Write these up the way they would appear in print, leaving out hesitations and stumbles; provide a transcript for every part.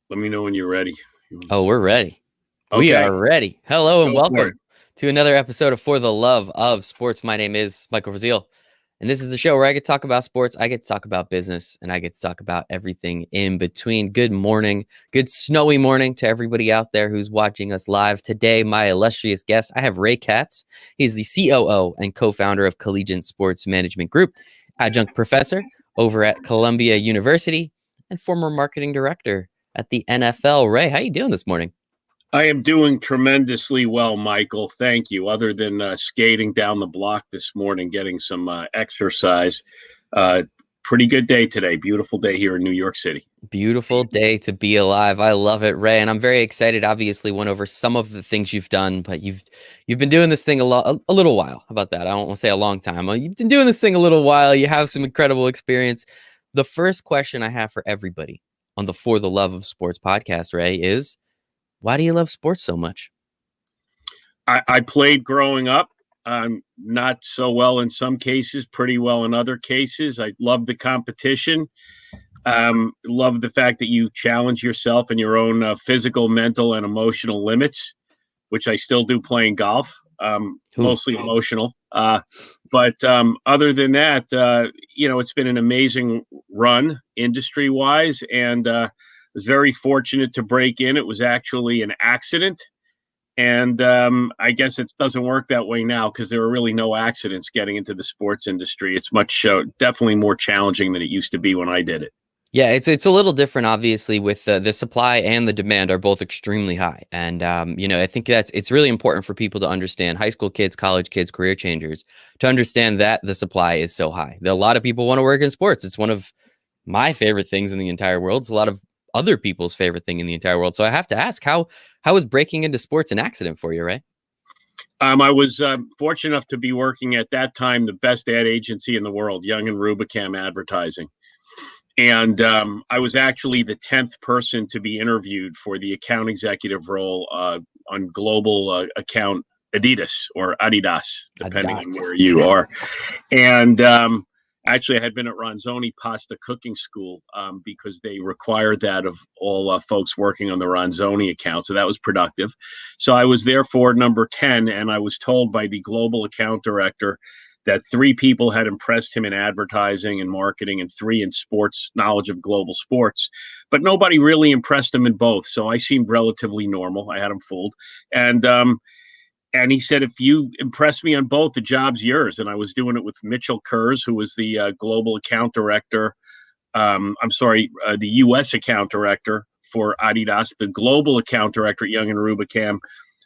Let me know when you're ready. Oh, we're ready. We Okay, are ready. Hello and go for it. welcome to another episode of For the Love of Sports. My name is Michael Rasile, and this is the show where I get to talk about sports, I get to talk about business, and I get to talk about everything in between. Good morning, good snowy morning to everybody out there who's watching us live. Today, my illustrious guest, I have Ray Katz. He's the COO and co-founder of Collegiate Sports Management Group, adjunct professor over at Columbia University, and former marketing director at the NFL. Ray, how you doing this morning? I am doing tremendously well, Michael. Thank you. Other than skating down the block this morning, getting some exercise. Pretty good day today. Beautiful day here in New York City. Beautiful day to be alive. I love it, Ray, and I'm very excited. Obviously, went over some of the things you've done, but you've been doing this thing a little while. How about that? I don't want to say a long time. You've been doing this thing a little while. You have some incredible experience. The first question I have for everybody on the For the Love of Sports podcast, Ray, is why do you love sports so much? I played growing up. Not so well in some cases, pretty well in other cases. I love the competition. Love the fact that you challenge yourself in your own physical, mental, and emotional limits, which I still do playing golf, mostly emotional. But other than that, it's been an amazing run industry-wise, and I was very fortunate to break in. It was actually an accident. And I guess it doesn't work that way now because there are really no accidents getting into the sports industry. It's definitely more challenging than it used to be when I did it. Yeah, it's a little different, obviously, with the supply and the demand are both extremely high. And, I think it's really important for people to understand, high school kids, college kids, career changers, to understand that the supply is so high. A lot of people want to work in sports. It's one of my favorite things in the entire world. It's a lot of other people's favorite thing in the entire world. So I have to ask, how is breaking into sports an accident for you, right? I was fortunate enough to be working at that time, the best ad agency in the world, Young and Rubicam Advertising. And I was actually the 10th person to be interviewed for the account executive role on global account Adidas or Adidas, depending on where you are. And actually, I had been at Ronzoni Pasta Cooking School because they required that of all folks working on the Ronzoni account. So that was productive. So I was there for number 10, and I was told by the global account director that 3 people had impressed him in advertising and marketing and 3 in sports, knowledge of global sports. But nobody really impressed him in both. So I seemed relatively normal. I had him fooled. And he said, if you impress me on both, the job's yours. And I was doing it with Mitchell Kurz, who was the global account director. The U.S. account director for Adidas, the global account director at Young and Rubicam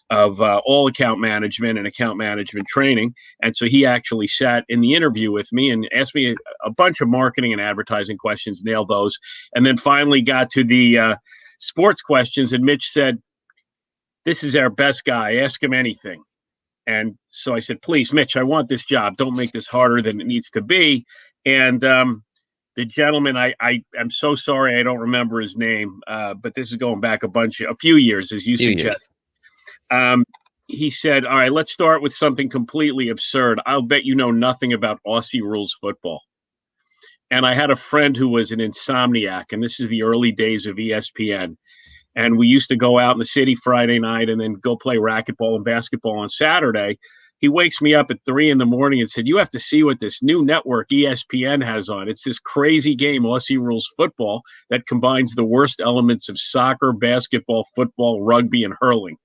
of all account management and account management training. And so he actually sat in the interview with me and asked me a bunch of marketing and advertising questions, nailed those, and then finally got to the sports questions. And Mitch said, this is our best guy. Ask him anything. And so I said, please, Mitch, I want this job. Don't make this harder than it needs to be. And the gentleman, I'm so sorry I don't remember his name, but this is going back a few years, as you suggest. He said, all right, let's start with something completely absurd. I'll bet you know nothing about Aussie rules football. And I had a friend who was an insomniac, and this is the early days of ESPN. And we used to go out in the city Friday night and then go play racquetball and basketball on Saturday. He wakes me up at 3 a.m. and said, you have to see what this new network ESPN has on. It's this crazy game, Aussie rules football, that combines the worst elements of soccer, basketball, football, rugby, and hurling.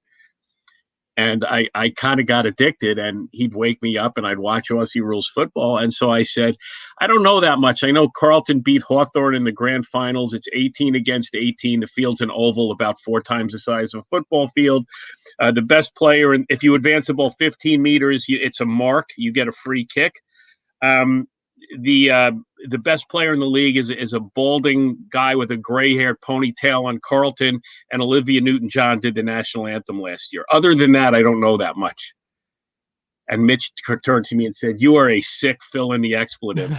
And I kind of got addicted, and he'd wake me up and I'd watch Aussie rules football. And so I said, I don't know that much. I know Carleton beat Hawthorne in the grand finals. It's 18 against 18. The field's an oval about 4 times the size of a football field. The best player, and if you advance the ball 15 meters, it's a mark. You get a free kick. The best player in the league is a balding guy with a gray-haired ponytail on Carleton, and Olivia Newton-John did the national anthem last year. Other than that, I don't know that much. And Mitch turned to me and said, you are a sick fill in the expletive.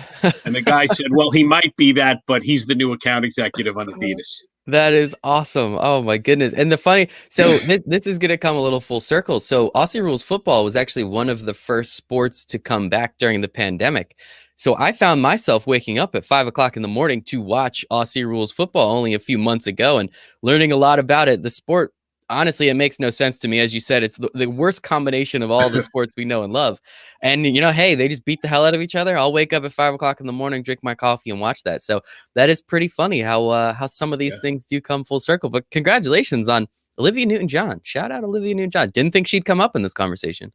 And the guy said, well, he might be that, but he's the new account executive on Adidas. That is awesome. Oh my goodness. And this is going to come a little full circle. So Aussie rules football was actually one of the first sports to come back during the pandemic. So I found myself waking up at 5 o'clock in the morning to watch Aussie Rules football only a few months ago and learning a lot about it. The sport, honestly, it makes no sense to me. As you said, it's the worst combination of all the sports we know and love. And, hey, they just beat the hell out of each other. I'll wake up at 5 o'clock in the morning, drink my coffee and watch that. So that is pretty funny how some of these things do come full circle. But congratulations on Olivia Newton-John. Shout out Olivia Newton-John. Didn't think she'd come up in this conversation.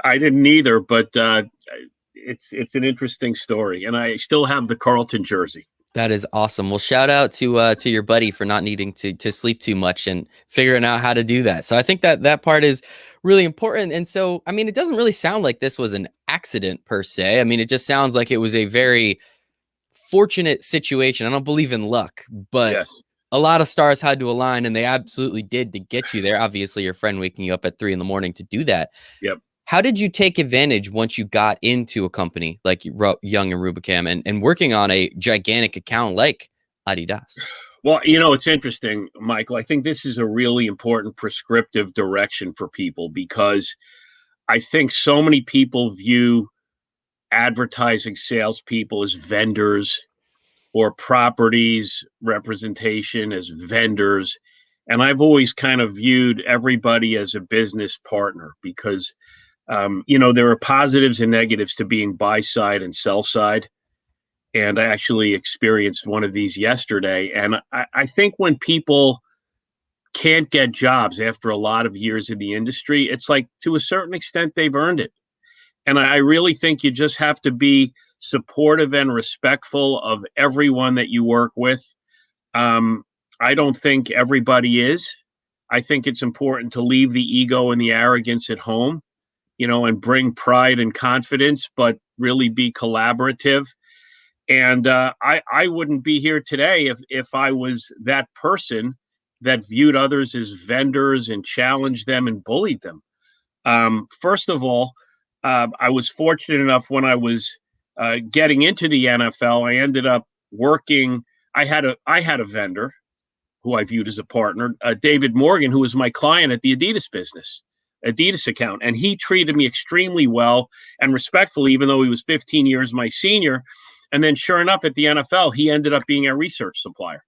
I didn't either, but it's an interesting story, and I still have the Carlton jersey. That is awesome. Well, shout out to your buddy for not needing to sleep too much and figuring out how to do that. So I think that part is really important. And so, I mean, it doesn't really sound like this was an accident per se. I mean, it just sounds like it was a very fortunate situation. I don't believe in luck, but a lot of stars had to align, and they absolutely did to get you there. Obviously, your friend waking you up at 3 a.m. to do that. Yep. How did you take advantage once you got into a company like Young and Rubicam and working on a gigantic account like Adidas? Well, it's interesting, Michael. I think this is a really important prescriptive direction for people, because I think so many people view advertising salespeople as vendors, or properties representation as vendors. And I've always kind of viewed everybody as a business partner, because there are positives and negatives to being buy side and sell side. And I actually experienced one of these yesterday. And I think when people can't get jobs after a lot of years in the industry, it's like, to a certain extent, they've earned it. And I really think you just have to be supportive and respectful of everyone that you work with. I don't think everybody is. I think it's important to leave the ego and the arrogance at home, and bring pride and confidence, but really be collaborative. And I wouldn't be here today if I was that person that viewed others as vendors and challenged them and bullied them. First of all, I was fortunate enough when I was getting into the NFL. I ended up working. I had a vendor who I viewed as a partner, David Morgan, who was my client at the Adidas account. And he treated me extremely well and respectfully, even though he was 15 years my senior. And then sure enough, at the NFL, he ended up being a research supplier.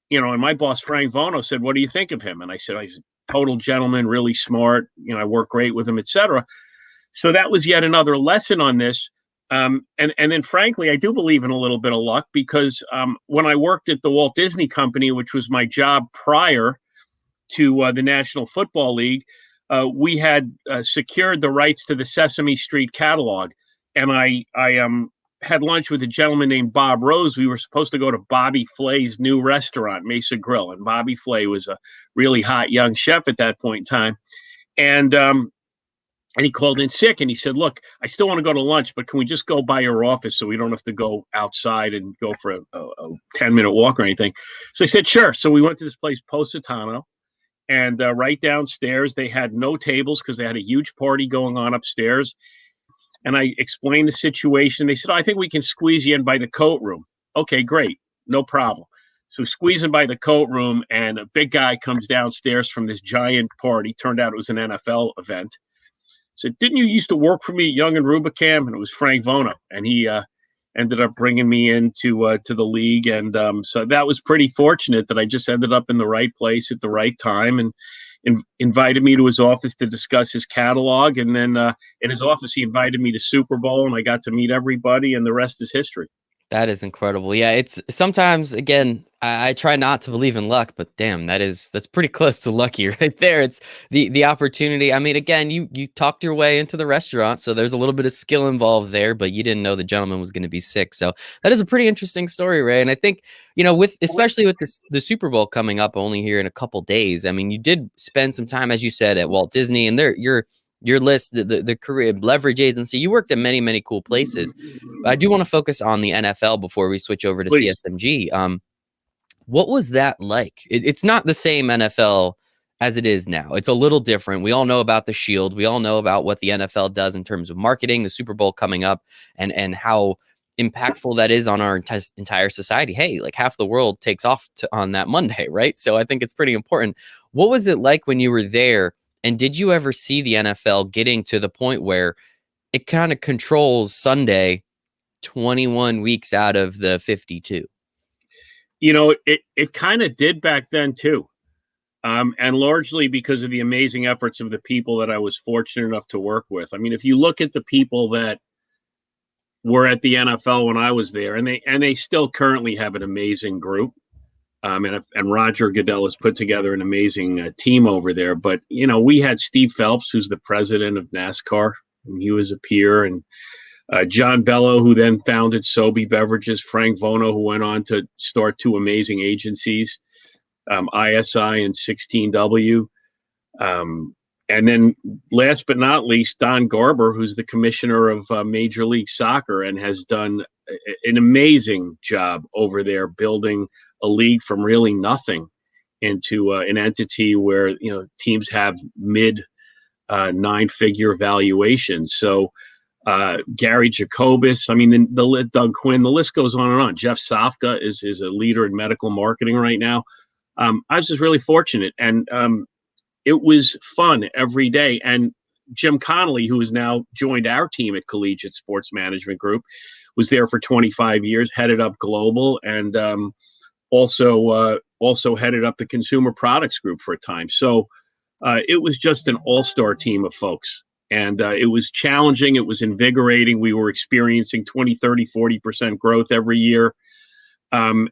And my boss, Frank Vono, said, "What do you think of him?" And I said, "He's a total gentleman, really smart. I work great with him, etc." So that was yet another lesson on this. And then, frankly, I do believe in a little bit of luck, because when I worked at the Walt Disney Company, which was my job prior to the National Football League, we had secured the rights to the Sesame Street catalog. And I had lunch with a gentleman named Bob Rose. We were supposed to go to Bobby Flay's new restaurant, Mesa Grill. And Bobby Flay was a really hot young chef at that point in time. And he called in sick, and he said, "Look, I still want to go to lunch, but can we just go by your office so we don't have to go outside and go for a 10-minute walk or anything?" So I said, "Sure." So we went to this place, Positano, and right downstairs, they had no tables because they had a huge party going on upstairs. And I explained the situation. They said, "I think we can squeeze you in by the coat room." Okay, great. No problem. So squeezing by the coat room, and a big guy comes downstairs from this giant party. Turned out it was an NFL event. Said, "Didn't you used to work for me at Young and Rubicam?" And it was Frank Vono. And he ended up bringing me into to the league. And so that was pretty fortunate that I just ended up in the right place at the right time, and invited me to his office to discuss his catalog. And then in his office, he invited me to Super Bowl, and I got to meet everybody, and the rest is history. That is incredible. Yeah, it's sometimes, again, I try not to believe in luck, but damn, that's pretty close to lucky right there. It's the opportunity. I mean, again, you talked your way into the restaurant, so there's a little bit of skill involved there, but you didn't know the gentleman was going to be sick. So that is a pretty interesting story, Ray. And I think, especially with the Super Bowl coming up only here in a couple days, I mean, you did spend some time, as you said, at Walt Disney, and your list, the career leverage agency, you worked at many, many cool places. I do want to focus on the NFL before we switch over to Please. CSMG. What was that like? It's not the same NFL as it is now. It's a little different. We all know about the Shield. We all know about what the NFL does in terms of marketing, the Super Bowl coming up, and how impactful that is on our entire society. Hey, like half the world takes off on that Monday, right? So I think it's pretty important. What was it like when you were there? And did you ever see the NFL getting to the point where it kind of controls Sunday 21 weeks out of the 52. It kind of did back then too. And largely because of the amazing efforts of the people that I was fortunate enough to work with. I mean, if you look at the people that were at the NFL when I was there, and they still currently have an amazing group. And Roger Goodell has put together an amazing team over there. But, we had Steve Phelps, who's the president of NASCAR, and he was a peer, and John Bello, who then founded Sobe Beverages, Frank Vono, who went on to start two amazing agencies, ISI and 16W. And then last but not least, Don Garber, who's the commissioner of Major League Soccer and has done an amazing job over there building a league from really nothing into an entity where, teams have mid 9-figure valuations. So Gary Jacobus, I mean, the Doug Quinn, the list goes on and on. Jeff Safka is a leader in medical marketing right now. I was just really fortunate, and it was fun every day. And Jim Connolly, who has now joined our team at Collegiate Sports Management Group, was there for 25 years, headed up global, and also headed up the consumer products group for a time. So it was just an all-star team of folks. And it was challenging. It was invigorating. We were experiencing 20, 30, 40% growth every year. And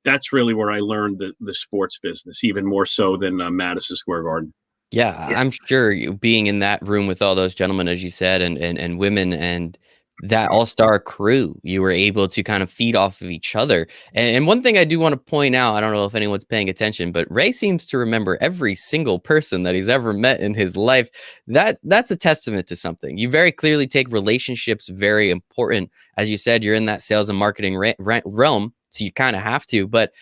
that's really where I learned the sports business, even more so than Madison Square Garden. Yeah, I'm sure you being in that room with all those gentlemen, as you said, and women, and that all-star crew, you were able to kind of feed off of each other. And one thing I do want to point out, I don't know if anyone's paying attention, but Ray seems to remember every single person that he's ever met in his life. That's a testament to something. You very clearly take relationships very important. As you said, you're in that sales and marketing realm, so you kind of have to. But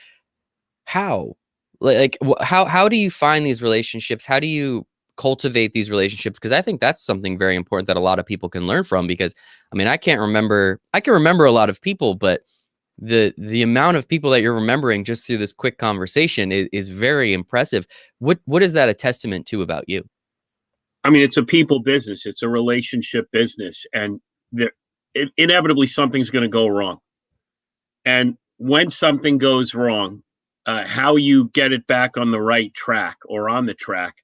how? How do you find these relationships? How do you cultivate these relationships? Because I think that's something very important that a lot of people can learn from. Because I mean, I can remember a lot of people, but the amount of people that you're remembering just through this quick conversation is very impressive. What is that a testament to about you? I mean, it's a people business. It's a relationship business, and inevitably something's going to go wrong. And when something goes wrong, how you get it back on the right track or on the track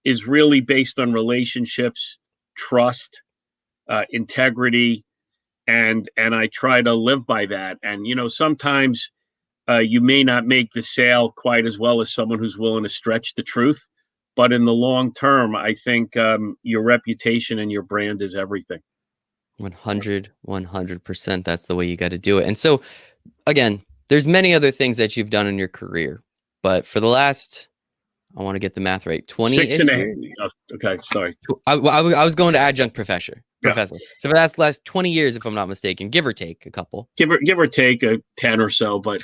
is really based on relationships, trust, integrity, and I try to live by that. And sometimes you may not make the sale quite as well as someone who's willing to stretch the truth, but in the long term, I think your reputation and your brand is everything. 100%. That's the way you got to do it. And so, again, there's many other things that you've done in your career, but for the last, I want to get the math right, 20 6 and a half. Oh, okay, sorry. I was going to adjunct professor. Yeah. So for the last 20 years, if I'm not mistaken, give or take a couple. Give or take a 10 or so, but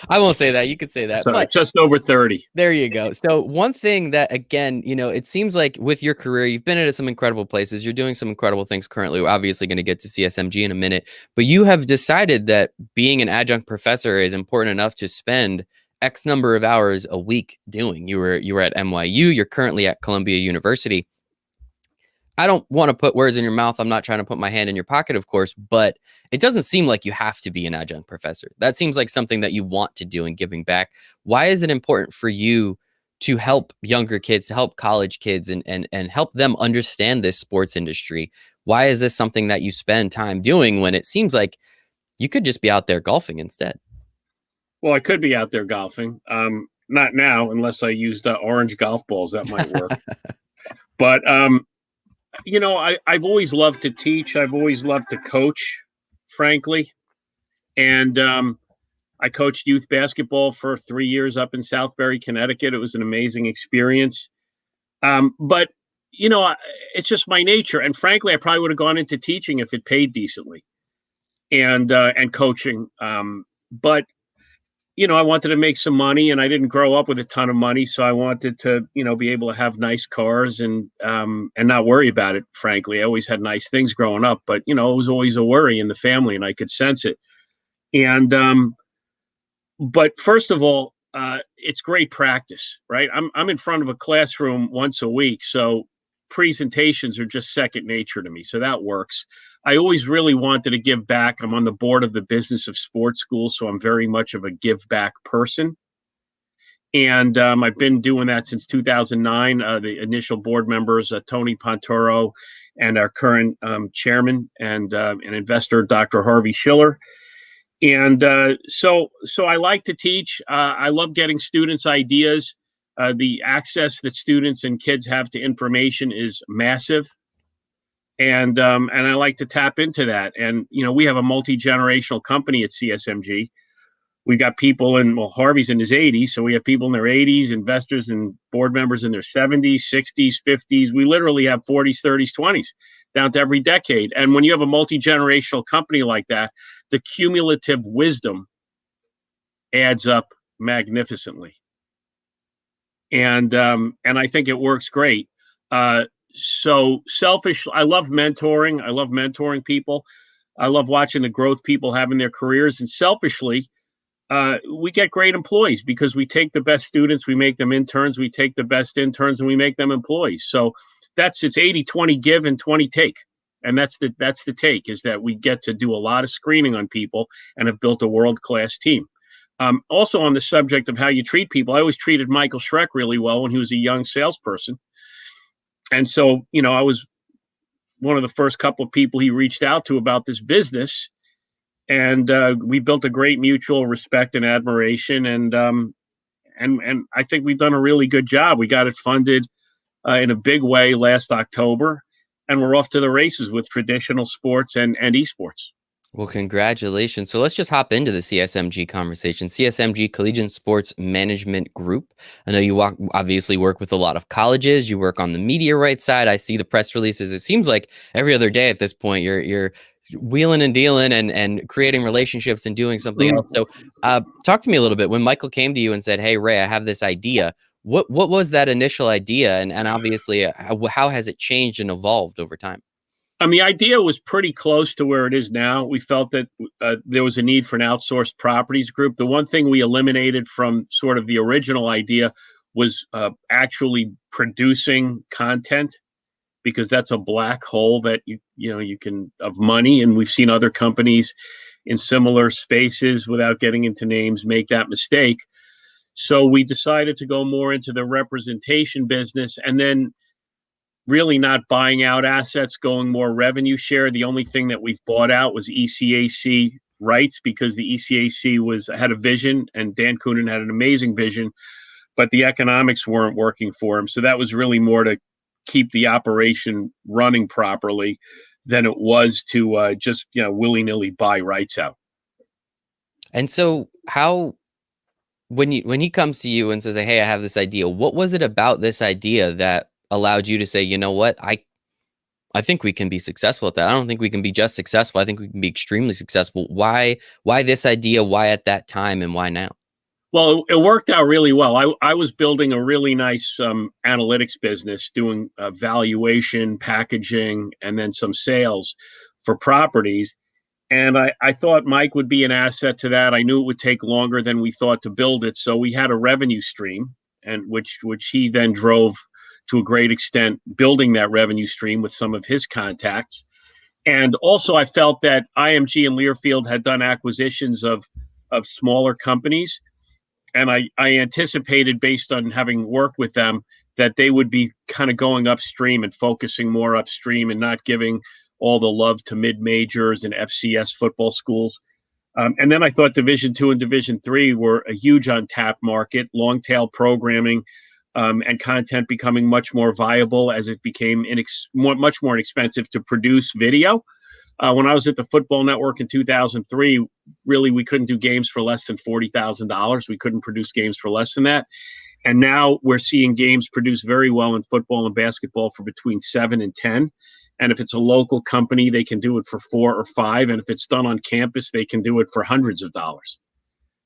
I won't say that. You could say that. Sorry, but just over 30. There you go. So one thing that, again, it seems like with your career, you've been at some incredible places. You're doing some incredible things currently. We're obviously going to get to CSMG in a minute, but you have decided that being an adjunct professor is important enough to spend X number of hours a week doing. You were at NYU. You're currently at Columbia University. I don't want to put words in your mouth. I'm not trying to put my hand in your pocket, of course, but it doesn't seem like you have to be an adjunct professor. That seems like something that you want to do and giving back. Why is it important for you to help younger kids, to help college kids and help them understand this sports industry? Why is this something that you spend time doing when it seems like you could just be out there golfing instead? Well, I could be out there golfing. Not now, unless I used orange golf balls. That might work. But I've always loved to teach. I've always loved to coach, frankly. And I coached youth basketball for 3 years up in Southbury, Connecticut. It was an amazing experience. But it's just my nature. And frankly, I probably would have gone into teaching if it paid decently and coaching. But I wanted to make some money, and I didn't grow up with a ton of money. So I wanted to, be able to have nice cars and not worry about it. Frankly, I always had nice things growing up, but, it was always a worry in the family, and I could sense it. And, but first of all, it's great practice, right? I'm in front of a classroom once a week. So presentations are just second nature to me, so that works. I always really wanted to give back. I'm on the board of the Business of Sports School, so I'm very much of a give back person. And I've been doing that since 2009. The initial board members, Tony Pontoro, and our current chairman and an investor, Dr. Harvey Schiller. And so I like to teach. I love getting students' ideas. The access that students and kids have to information is massive. And I like to tap into that. And, we have a multi-generational company at CSMG. We got people Harvey's in his 80s, so we have people in their 80s, investors and board members in their 70s, 60s, 50s. We literally have 40s, 30s, 20s, down to every decade. And when you have a multi-generational company like that, the cumulative wisdom adds up magnificently. And I think it works great. So selfish, I love mentoring. I love mentoring people. I love watching the growth people have in their careers. And selfishly, we get great employees because we take the best students, we make them interns, we take the best interns and we make them employees. So it's 80-20 give and 20 take. And that's the take, is that we get to do a lot of screening on people and have built a world-class team. Also on the subject of how you treat people, I always treated Michael Schreck really well when he was a young salesperson. And so, I was one of the first couple of people he reached out to about this business. And we built a great mutual respect and admiration, and I think we've done a really good job. We got it funded in a big way last October, and we're off to the races with traditional sports and esports. Well, congratulations. So let's just hop into the CSMG conversation. CSMG, Collegiate Sports Management Group. I know you obviously work with a lot of colleges. You work on the media rights side. I see the press releases. It seems like every other day at this point, you're wheeling and dealing and creating relationships and doing something else. So talk to me a little bit. When Michael came to you and said, "Hey, Ray, I have this idea," what was that initial idea? And obviously, how has it changed and evolved over time? The idea was pretty close to where it is now. We felt that there was a need for an outsourced properties group. The one thing we eliminated from sort of the original idea was actually producing content, because that's a black hole that you can, of money. And we've seen other companies in similar spaces, without getting into names, make that mistake. So we decided to go more into the representation business, and then really not buying out assets, going more revenue share. The only thing that we've bought out was ECAC rights, because the ECAC had a vision, and Dan Coonan had an amazing vision, but the economics weren't working for him. So that was really more to keep the operation running properly than it was to just willy-nilly buy rights out. And so when he comes to you and says, "Hey, I have this idea," what was it about this idea that allowed you to say, "You know what, I think we can be successful at that. I don't think we can be just successful. I think we can be extremely successful." Why this idea? Why at that time, and why now? Well, it worked out really well. I was building a really nice analytics business, doing valuation, packaging, and then some sales for properties. And I thought Mike would be an asset to that. I knew it would take longer than we thought to build it. So we had a revenue stream, and which he then drove to a great extent, building that revenue stream with some of his contacts. And also I felt that IMG and Learfield had done acquisitions of smaller companies. And I anticipated, based on having worked with them, that they would be kind of going upstream and focusing more upstream and not giving all the love to mid-majors and FCS football schools. And then I thought Division II and Division III were a huge untapped market, long-tail programming, and content becoming much more viable as it became much more inexpensive to produce video. When I was at the Football Network in 2003, really, we couldn't do games for less than $40,000. We couldn't produce games for less than that. And now we're seeing games produced very well in football and basketball for between 7 and 10. And if it's a local company, they can do it for 4 or 5. And if it's done on campus, they can do it for hundreds of dollars.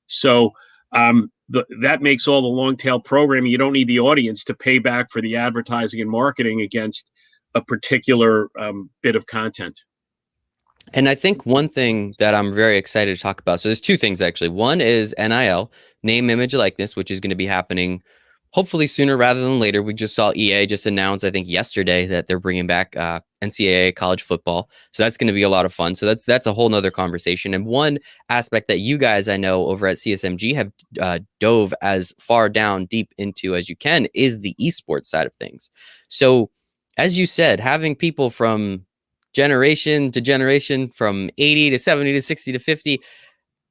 So that makes all the long tail programming. You don't need the audience to pay back for the advertising and marketing against a particular bit of content. And I think one thing that I'm very excited to talk about, so there's two things actually. One is NIL, name, image, likeness, which is going to be happening hopefully sooner rather than later. We just saw EA just announce, I think yesterday, that they're bringing back NCAA college football. So that's going to be a lot of fun. So that's a whole nother conversation. And one aspect that you guys, I know over at CSMG, have dove as far down deep into as you can is the esports side of things. So as you said, having people from generation to generation, from 80 to 70 to 60 to 50,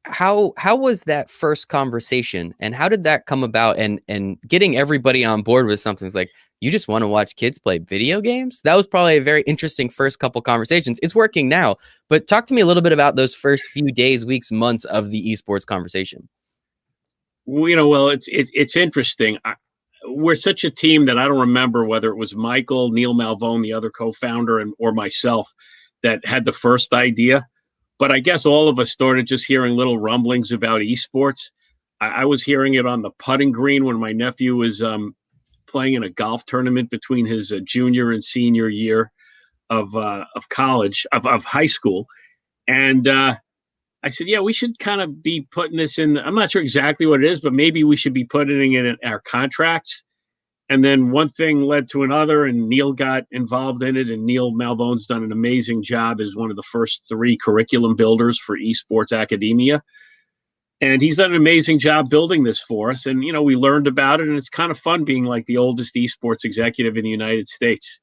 how was that first conversation, and how did that come about, and getting everybody on board with something's like, you just want to watch kids play video games? That was probably a very interesting first couple conversations. It's working now, but talk to me a little bit about those first few days, weeks, months of the esports conversation. Well, it's interesting. We're such a team that I don't remember whether it was Michael, Neil Malvone, the other co-founder, or myself that had the first idea. But I guess all of us started just hearing little rumblings about esports. I was hearing it on the putting green when my nephew was playing in a golf tournament between his junior and senior year of college, of high school. And I said, yeah, we should kind of be putting this in. I'm not sure exactly what it is, but maybe we should be putting it in our contracts. And then one thing led to another, and Neil got involved in it. And Neil Malvone's done an amazing job as one of the first 3 curriculum builders for esports academia. And he's done an amazing job building this for us. And, we learned about it, and it's kind of fun being like the oldest esports executive in the United States.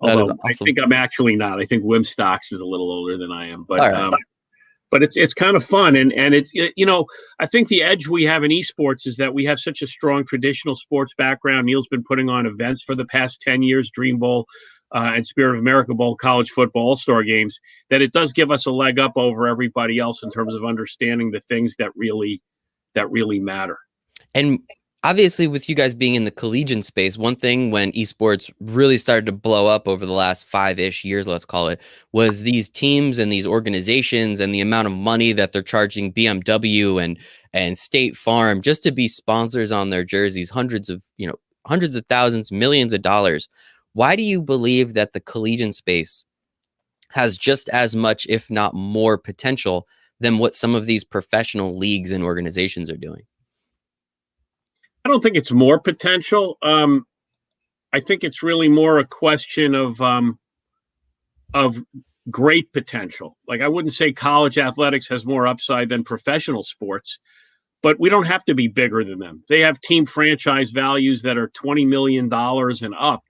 Although awesome. I think I'm actually not. I think Wim Stocks is a little older than I am. But right. But it's kind of fun, and it's I think the edge we have in esports is that we have such a strong traditional sports background. Neil's been putting on events for the past 10 years, Dream Bowl and Spirit of America Bowl, college football all-star games, that it does give us a leg up over everybody else in terms of understanding the things that really matter. And obviously, with you guys being in the collegiate space, one thing when esports really started to blow up over the last 5-ish years, let's call it, was these teams and these organizations and the amount of money that they're charging BMW and State Farm just to be sponsors on their jerseys, hundreds of thousands, millions of dollars. Why do you believe that the collegiate space has just as much, if not more, potential than what some of these professional leagues and organizations are doing? I don't think it's more potential. I think it's really more a question of great potential. Like, I wouldn't say college athletics has more upside than professional sports, but we don't have to be bigger than them. They have team franchise values that are $20 million and up,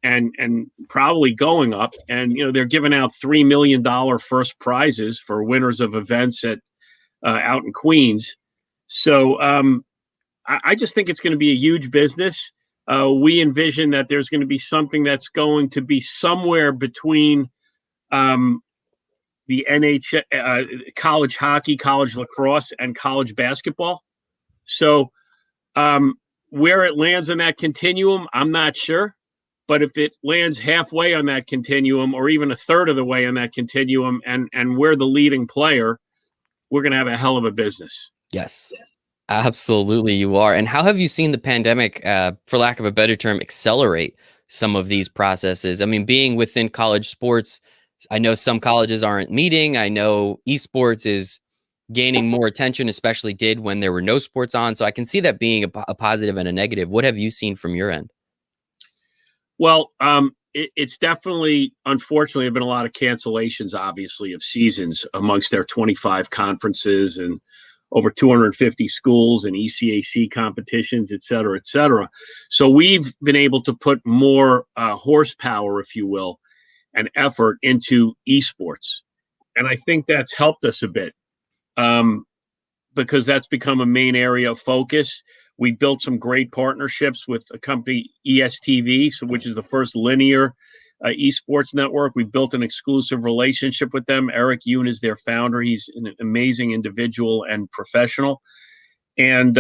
and probably going up. And they're giving out $3 million first prizes for winners of events at out in Queens. So I just think it's going to be a huge business. We envision that there's going to be something that's going to be somewhere between the NHL, college hockey, college lacrosse, and college basketball. So where it lands on that continuum, I'm not sure. But if it lands halfway on that continuum, or even a third of the way on that continuum, and we're the leading player, we're going to have a hell of a business. Yes. Absolutely, you are. And how have you seen the pandemic, for lack of a better term, accelerate some of these processes? I mean, being within college sports, I know some colleges aren't meeting. I know esports is gaining more attention, especially did when there were no sports on. So I can see that being a positive and a negative. What have you seen from your end? Well, it's definitely, unfortunately, have been a lot of cancellations, obviously, of seasons amongst their 25 conferences and over 250 schools and ECAC competitions, et cetera, et cetera. So we've been able to put more horsepower, if you will, and effort into esports. And I think that's helped us a bit because that's become a main area of focus. We built some great partnerships with a company, ESTV, which is the first linear esports network. We built an exclusive relationship with them. Eric Yoon is their founder. He's an amazing individual and professional. And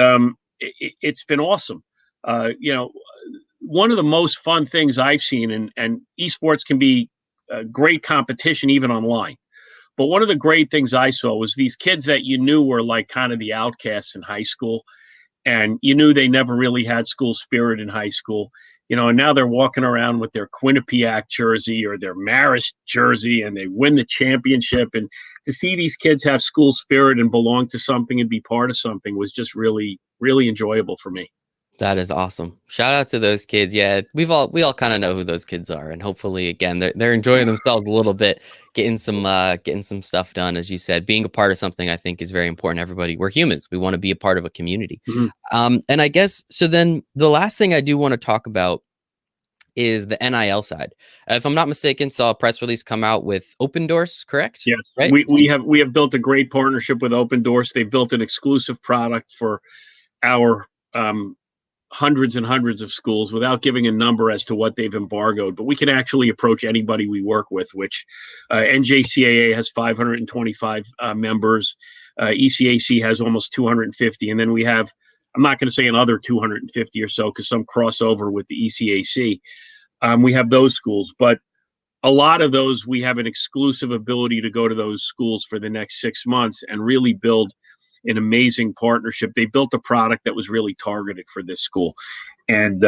it's been awesome. One of the most fun things I've seen, and esports can be a great competition even online. But one of the great things I saw was these kids that you knew were like kind of the outcasts in high school. And you knew they never really had school spirit in high school. And now they're walking around with their Quinnipiac jersey or their Marist jersey, and they win the championship. And to see these kids have school spirit and belong to something and be part of something was just really, really enjoyable for me. That is awesome. Shout out to those kids. Yeah, we all kind of know who those kids are, and hopefully, again, they're enjoying themselves a little bit, getting some stuff done. As you said, being a part of something, I think, is very important. Everybody, we're humans. We want to be a part of a community. Mhm. And I guess so. Then the last thing I do want to talk about is the NIL side. If I'm not mistaken, saw a press release come out with Open Doors, correct? Yes, Right? we have built a great partnership with Open Doors. They've built an exclusive product for our hundreds and hundreds of schools without giving a number as to what they've embargoed. But we can actually approach anybody we work with, which NJCAA has 525 members. ECAC has almost 250. And then we have, I'm not going to say another 250 or so because some crossover with the ECAC. We have those schools. But a lot of those, we have an exclusive ability to go to those schools for the next 6 months and really build an amazing partnership. They built a product that was really targeted for this school. And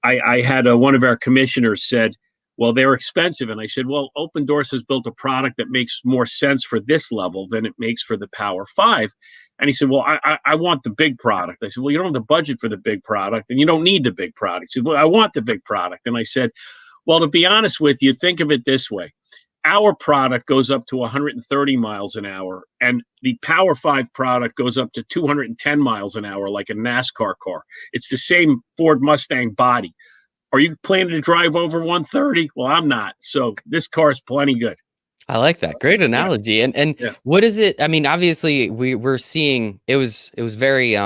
I had one of our commissioners said, well, they're expensive. And I said, well, Open Doors has built a product that makes more sense for this level than it makes for the Power Five. And he said, well, I want the big product. I said, well, you don't have the budget for the big product and you don't need the big product. He said, well, I want the big product. And I said, well, to be honest with you, think of it this way. Our product goes up to 130 miles an hour, and the Power 5 product goes up to 210 miles an hour, like a NASCAR car. It's the same Ford Mustang body. Are you planning to drive over 130? Well, I'm not. So this car is plenty good. I like that. Great analogy. Yeah. And Yeah. what is it? I mean, obviously we're seeing it was very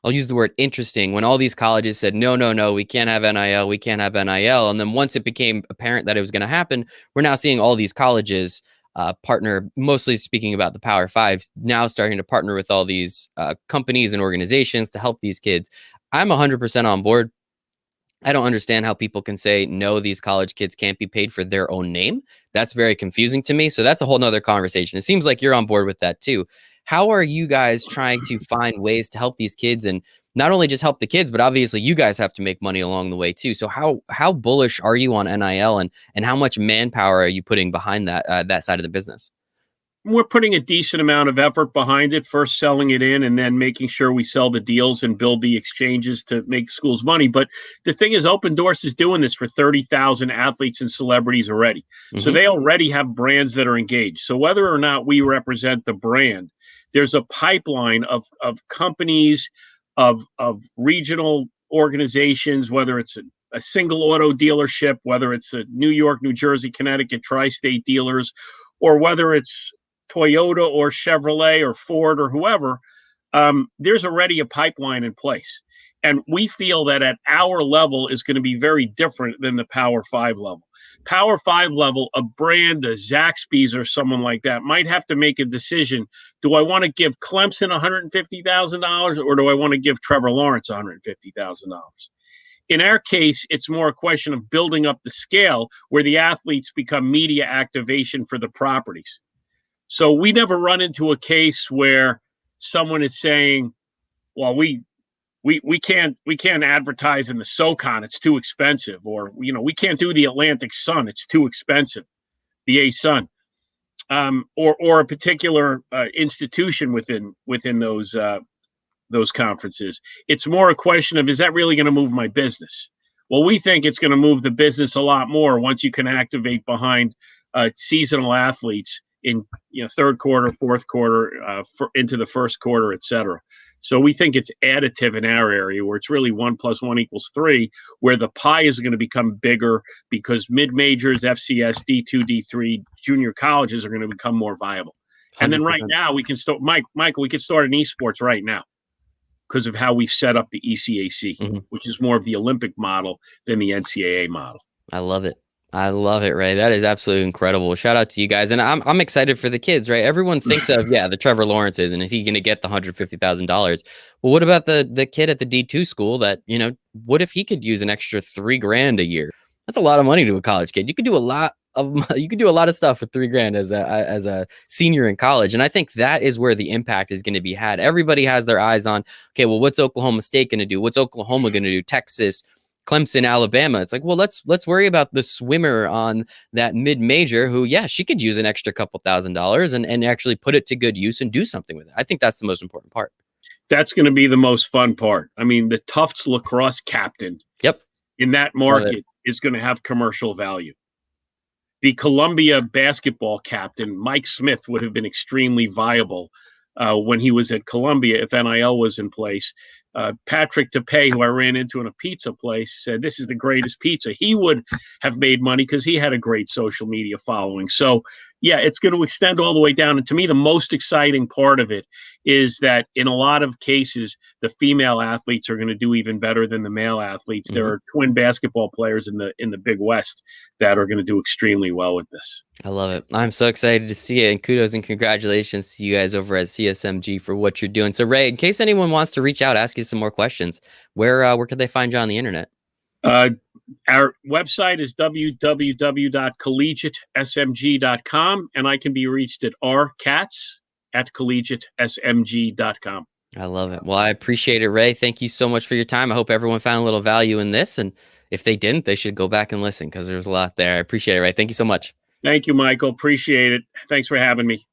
I'll use the word interesting when all these colleges said, no, we can't have NIL, we can't have NIL. And then once it became apparent that it was going to happen, we're now seeing all these colleges partner, mostly speaking about the Power Five, now starting to partner with all these companies and organizations to help these kids. I'm 100% on board. I don't understand how people can say, no, these college kids can't be paid for their own name. That's very confusing to me. So that's a whole nother conversation. It seems like you're on board with that too. How are you guys trying to find ways to help these kids and not only just help the kids, but obviously you guys have to make money along the way too. So how bullish are you on NIL and how much manpower are you putting behind that side of the business? We're putting a decent amount of effort behind it, first selling it in and then making sure we sell the deals and build the exchanges to make schools money. But the thing is, Open Doors is doing this for 30,000 athletes and celebrities already. Mm-hmm. So they already have brands that are engaged. So whether or not we represent the brand, there's a pipeline of companies, of regional organizations, whether it's a single auto dealership, whether it's a New York, New Jersey, Connecticut, tri-state dealers, or whether it's Toyota or Chevrolet or Ford or whoever, there's already a pipeline in place. And we feel that at our level is going to be very different than the Power 5 level. Power 5 level, a brand, a Zaxby's or someone like that might have to make a decision. Do I want to give Clemson $150,000 or do I want to give Trevor Lawrence $150,000? In our case, it's more a question of building up the scale where the athletes become media activation for the properties. So we never run into a case where someone is saying, well, we can't advertise in the SoCon, it's too expensive, or we can't do the Atlantic Sun, it's too expensive, the A Sun, or a particular institution within those conferences. It's more a question of, is that really going to move my business? Well, we think it's going to move the business a lot more once you can activate behind seasonal athletes in third quarter, fourth quarter, into the first quarter, et cetera. So we think it's additive in our area where it's really 1 + 1 = 3, where the pie is going to become bigger because mid-majors, FCS, D2, D3, junior colleges are going to become more viable. 100%. And then right now we can start, Michael, we can start an esports right now because of how we've set up the ECAC, which is more of the Olympic model than the NCAA model. I love it. I love it, Ray. That is absolutely incredible. Shout out to you guys. And I'm excited for the kids, right? Everyone thinks of, the Trevor Lawrences, and is he going to get the $150,000? Well, what about the kid at the D2 school that, what if he could use an extra $3,000 a year? That's a lot of money to a college kid. You could do a lot of stuff with $3,000 as a senior in college. And I think that is where the impact is going to be had. Everybody has their eyes on, okay, well, what's Oklahoma State going to do? What's Oklahoma going to do? Texas, Clemson, Alabama. It's like, well, let's worry about the swimmer on that mid-major who, she could use an extra couple $1,000s and actually put it to good use and do something with it. I think that's the most important part. That's going to be the most fun part. I mean, the Tufts lacrosse captain in that market is going to have commercial value. The Columbia basketball captain, Mike Smith, would have been extremely viable when he was at Columbia if NIL was in place. Patrick Tapei, who I ran into in a pizza place, said this is the greatest pizza. He would have made money because he had a great social media following. So, yeah, it's going to extend all the way down. And to me, the most exciting part of it is that in a lot of cases, the female athletes are going to do even better than the male athletes. There are twin basketball players in the Big West that are going to do extremely well with this. I love it. I'm so excited to see it, and kudos and congratulations to you guys over at CSMG for what you're doing. So Ray, in case anyone wants to reach out, ask you some more questions, where could they find you on the internet? Our website is www.collegiatesmg.com, and I can be reached at rkatz@collegiatesmg.com. I love it. Well, I appreciate it, Ray. Thank you so much for your time. I hope everyone found a little value in this, and if they didn't, they should go back and listen because there's a lot there. I appreciate it, Ray. Thank you so much. Thank you, Michael. Appreciate it. Thanks for having me.